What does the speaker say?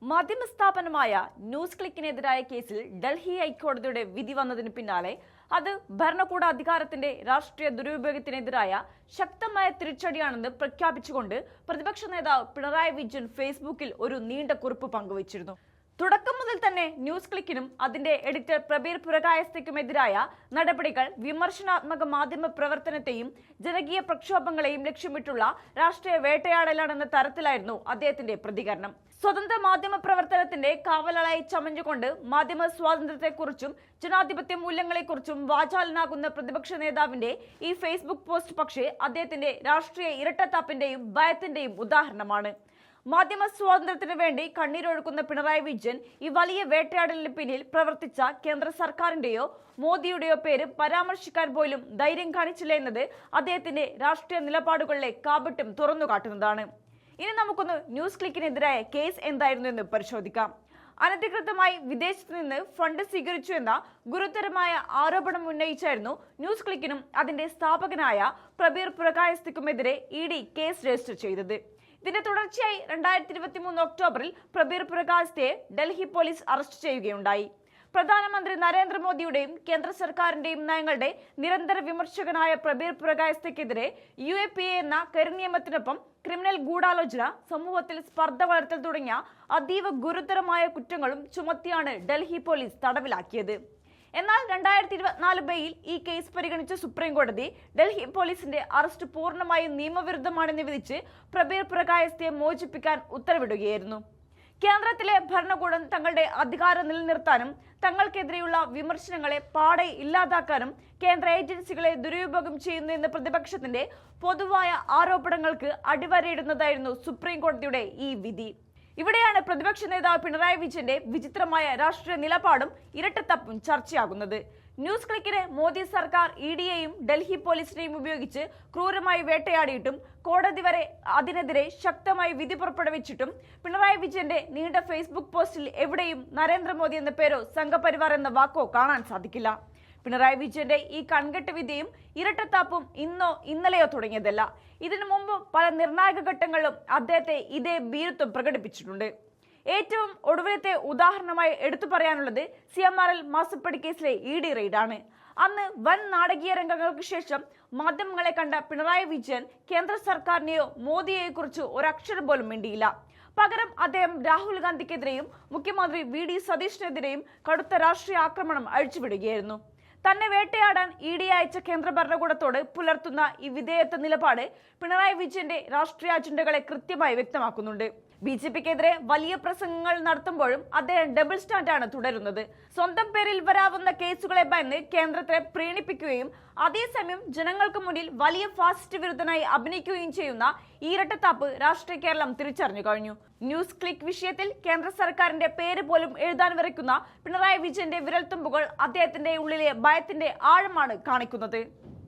മാധ്യമസ്ഥാപനമായ news ക്ലിക്കിനെതിരായ കേസിൽ ഡൽഹി ഹൈക്കോടതിയുടെ വിധി വന്നതിന് പിന്നാലെ അത് ഭരണകൂട അധികാരത്തിന്റെ രാഷ്ട്രീയ ദുരുപയോഗത്തിനെതിരായ ശക്തമായ തിരിച്ചടിയാണെന്ന് പ്രഖ്യാപിച്ചുകൊണ്ട് പ്രതിപക്ഷ നേതാവ് പിണറായി വിജയൻ ഫേസ്ബുക്കിൽ ഒരു നീണ്ട കുറിപ്പ് പങ്കുവച്ചിരുന്നു. തുടക്കം മുതൽ തന്നെ ന്യൂസ് ക്ലിക്കിനും അതിന്റെ എഡിറ്റർ പ്രബീർ പുരകായസ്ഥയ്ക്കുമെതിരായ നടപടികൾ വിമർശനാത്മക മാധ്യമ പ്രവർത്തനത്തെയും ജനകീയ പ്രക്ഷോഭങ്ങളെയും ലക്ഷ്യമിട്ടുള്ള രാഷ്ട്രീയ വേട്ടയാടലാണെന്ന തരത്തിലായിരുന്നു അദ്ദേഹത്തിന്റെ പ്രതികരണം. സ്വതന്ത്ര മാധ്യമ പ്രവർത്തനത്തിന്റെ കാവലാളായി ചമഞ്ഞുകൊണ്ട് മാധ്യമ സ്വാതന്ത്ര്യത്തെക്കുറിച്ചും ജനാധിപത്യ മൂല്യങ്ങളെക്കുറിച്ചും വാചാലനാകുന്ന പ്രതിപക്ഷ നേതാവിന്റെ ഈ ഫേസ്ബുക്ക് പോസ്റ്റ് പക്ഷേ അദ്ദേഹത്തിന്റെ രാഷ്ട്രീയ ഇരട്ടത്താപ്പിന്റെയും ഭയത്തിന്റെയും ഉദാഹരണമാണ്. മാധ്യമ സ്വാതന്ത്ര്യത്തിന് വേണ്ടി കണ്ണീരൊഴുക്കുന്ന പിണറായി വിജയൻ ഈ വലിയ വേട്ടയാടലിന് പിന്നിൽ പ്രവർത്തിച്ച കേന്ദ്ര സർക്കാരിന്റെയോ മോദിയുടെയോ പേര് പരാമർശിക്കാൻ പോലും ധൈര്യം കാണിച്ചില്ല എന്നത് അദ്ദേഹത്തിന്റെ രാഷ്ട്രീയ നിലപാടുകളിലെ കാപട്യം തുറന്നു കാട്ടുന്നതാണ്. ഇനി നമുക്കൊന്ന് ന്യൂസ് ക്ലിക്കിനെതിരായ കേസ് എന്തായിരുന്നു എന്ന് പരിശോധിക്കാം. അനധികൃതമായി വിദേശത്ത് നിന്ന് ഫണ്ട് സ്വീകരിച്ചു എന്ന ഗുരുതരമായ ആരോപണം ഉന്നയിച്ചായിരുന്നു ന്യൂസ് ക്ലിക്കിനും അതിന്റെ സ്ഥാപകനായ പ്രബീർ പുരകായസ്ഥയ്ക്കുമെതിരെ ED കേസ് രജിസ്റ്റർ ചെയ്തത്. ഇതിന്റെ തുടർച്ചയായി 2023 ഒക്ടോബറിൽ പ്രബീർ പുരകായസ്ഥയെ ഡൽഹി പോലീസ് അറസ്റ്റ് ചെയ്യുകയുണ്ടായി. പ്രധാനമന്ത്രി നരേന്ദ്രമോദിയുടെയും കേന്ദ്ര സർക്കാരിന്റെയും നയങ്ങളുടെ നിരന്തര വിമർശകനായ പ്രബീർ പുരകായസ്ഥയ്ക്കെതിരെ UAPA എന്ന കരിനിയമത്തിനൊപ്പം ക്രിമിനൽ ഗൂഢാലോചന, സമൂഹത്തിൽ സ്പർദ്ധ വളർത്തൽ തുടങ്ങിയ അതീവ ഗുരുതരമായ കുറ്റങ്ങളും ചുമത്തിയാണ് ഡൽഹി പോലീസ് തടവിലാക്കിയത്. എന്നാൽ 2024 മെയിൽ ഈ കേസ് പരിഗണിച്ച സുപ്രീം കോടതി ഡൽഹി പോലീസിന്റെ അറസ്റ്റ് പൂർണ്ണമായും നിയമവിരുദ്ധമാണെന്ന് വിധിച്ച് പ്രബീർ പുരകായസ്ഥയെ മോചിപ്പിക്കാൻ ഉത്തരവിടുകയായിരുന്നു. കേന്ദ്രത്തിലെ ഭരണകൂടം തങ്ങളുടെ അധികാരം നിലനിർത്താനും തങ്ങൾക്കെതിരെയുള്ള വിമർശനങ്ങളെ പാടെ ഇല്ലാതാക്കാനും കേന്ദ്ര ഏജൻസികളെ ദുരുപയോഗം ചെയ്യുന്നു എന്ന പ്രതിപക്ഷത്തിന്റെ പൊതുവായ ആരോപണങ്ങൾക്ക് അടിവരയിടുന്നതായിരുന്നു സുപ്രീം കോടതിയുടെ ഈ വിധി. ഇവിടെയാണ് പ്രതിപക്ഷ നേതാവ് പിണറായി വിജയന്റെ വിചിത്രമായ രാഷ്ട്രീയ നിലപാടും ഇരട്ടത്തപ്പും ചർച്ചയാകുന്നത്. ന്യൂസ് ക്ലിക്കിനെ മോദി സർക്കാർ EDയെയും ഡൽഹി പോലീസിനെയും ഉപയോഗിച്ച് ക്രൂരമായി വേട്ടയാടിയിട്ടും കോടതി വരെ അതിനെതിരെ ശക്തമായി വിധി പുറപ്പെടുവിച്ചിട്ടും പിണറായി വിജയന്റെ നീണ്ട ഫേസ്ബുക്ക് പോസ്റ്റിൽ എവിടെയും നരേന്ദ്രമോദി എന്ന പേരോ സംഘപരിവാർ എന്ന വാക്കോ കാണാൻ സാധിക്കില്ല. പിണറായി വിജയന്റെ ഈ കൺകെട്ട് വിധിയും ഇരട്ടത്താപ്പും ഇന്നോ ഇന്നലെയോ തുടങ്ങിയതല്ല. ഇതിനു മുമ്പ് പല നിർണായക ഘട്ടങ്ങളിലും അദ്ദേഹത്തെ ഇതേ ഭീരുത്വം പ്രകടിപ്പിച്ചിട്ടുണ്ട്. ഏറ്റവും ഒടുവിലത്തെ ഉദാഹരണമായി എടുത്തു പറയാനുള്ളത് CMRL മാസപ്പടി കേസിലെ ED റെയ്ഡാണ്. അന്ന് വൻ നാടകീയ രംഗങ്ങൾക്ക് ശേഷം മാധ്യമങ്ങളെ കണ്ട പിണറായി വിജയൻ കേന്ദ്ര സർക്കാരിനെയോ മോദിയെയോ കുറിച്ച് ഒരക്ഷരം പോലും മിണ്ടിയില്ല. പകരം അദ്ദേഹം രാഹുൽ ഗാന്ധിക്കെതിരെയും മുഖ്യമന്ത്രി VD സതീഷിനെതിരെയും കടുത്ത രാഷ്ട്രീയ ആക്രമണം അഴിച്ചുവിടുകയായിരുന്നു. തന്നെ വേട്ടയാടാൻ ED അയച്ച കേന്ദ്ര ഭരണകൂടത്തോട് പുലർത്തുന്ന ഈ വിധേയത്വ നിലപാട് പിണറായി വിജയന്റെ രാഷ്ട്രീയ അജണ്ടകളെ കൃത്യമായി വ്യക്തമാക്കുന്നുണ്ട്. BJPക്കെതിരെ വലിയ പ്രസംഗങ്ങൾ നടത്തുമ്പോഴും അദ്ദേഹം ഡബിൾ സ്റ്റാൻഡാണ് തുടരുന്നത്. സ്വന്തം പേരിൽ വരാവുന്ന കേസുകളെ ഭയന്ന് കേന്ദ്രത്തെ പ്രീണിപ്പിക്കുകയും അതേസമയം ജനങ്ങൾക്ക് മുന്നിൽ വലിയ ഫാസിസ്റ്റ് വിരുദ്ധനായി അഭിനയിക്കുകയും ചെയ്യുന്ന ഈ ഇരട്ടത്താപ്പ് രാഷ്ട്രീയ കേരളം തിരിച്ചറിഞ്ഞു കഴിഞ്ഞു. ന്യൂസ് ക്ലിക്ക് വിഷയത്തിൽ കേന്ദ്ര സർക്കാരിന്റെ പേര് പോലും എഴുതാൻ വരയ്ക്കുന്ന പിണറായി വിജയന്റെ വിരൽത്തുമ്പുകൾ അദ്ദേഹത്തിന്റെ ഉള്ളിലെ ഭയത്തിന്റെ ആഴമാണ് കാണിക്കുന്നത്.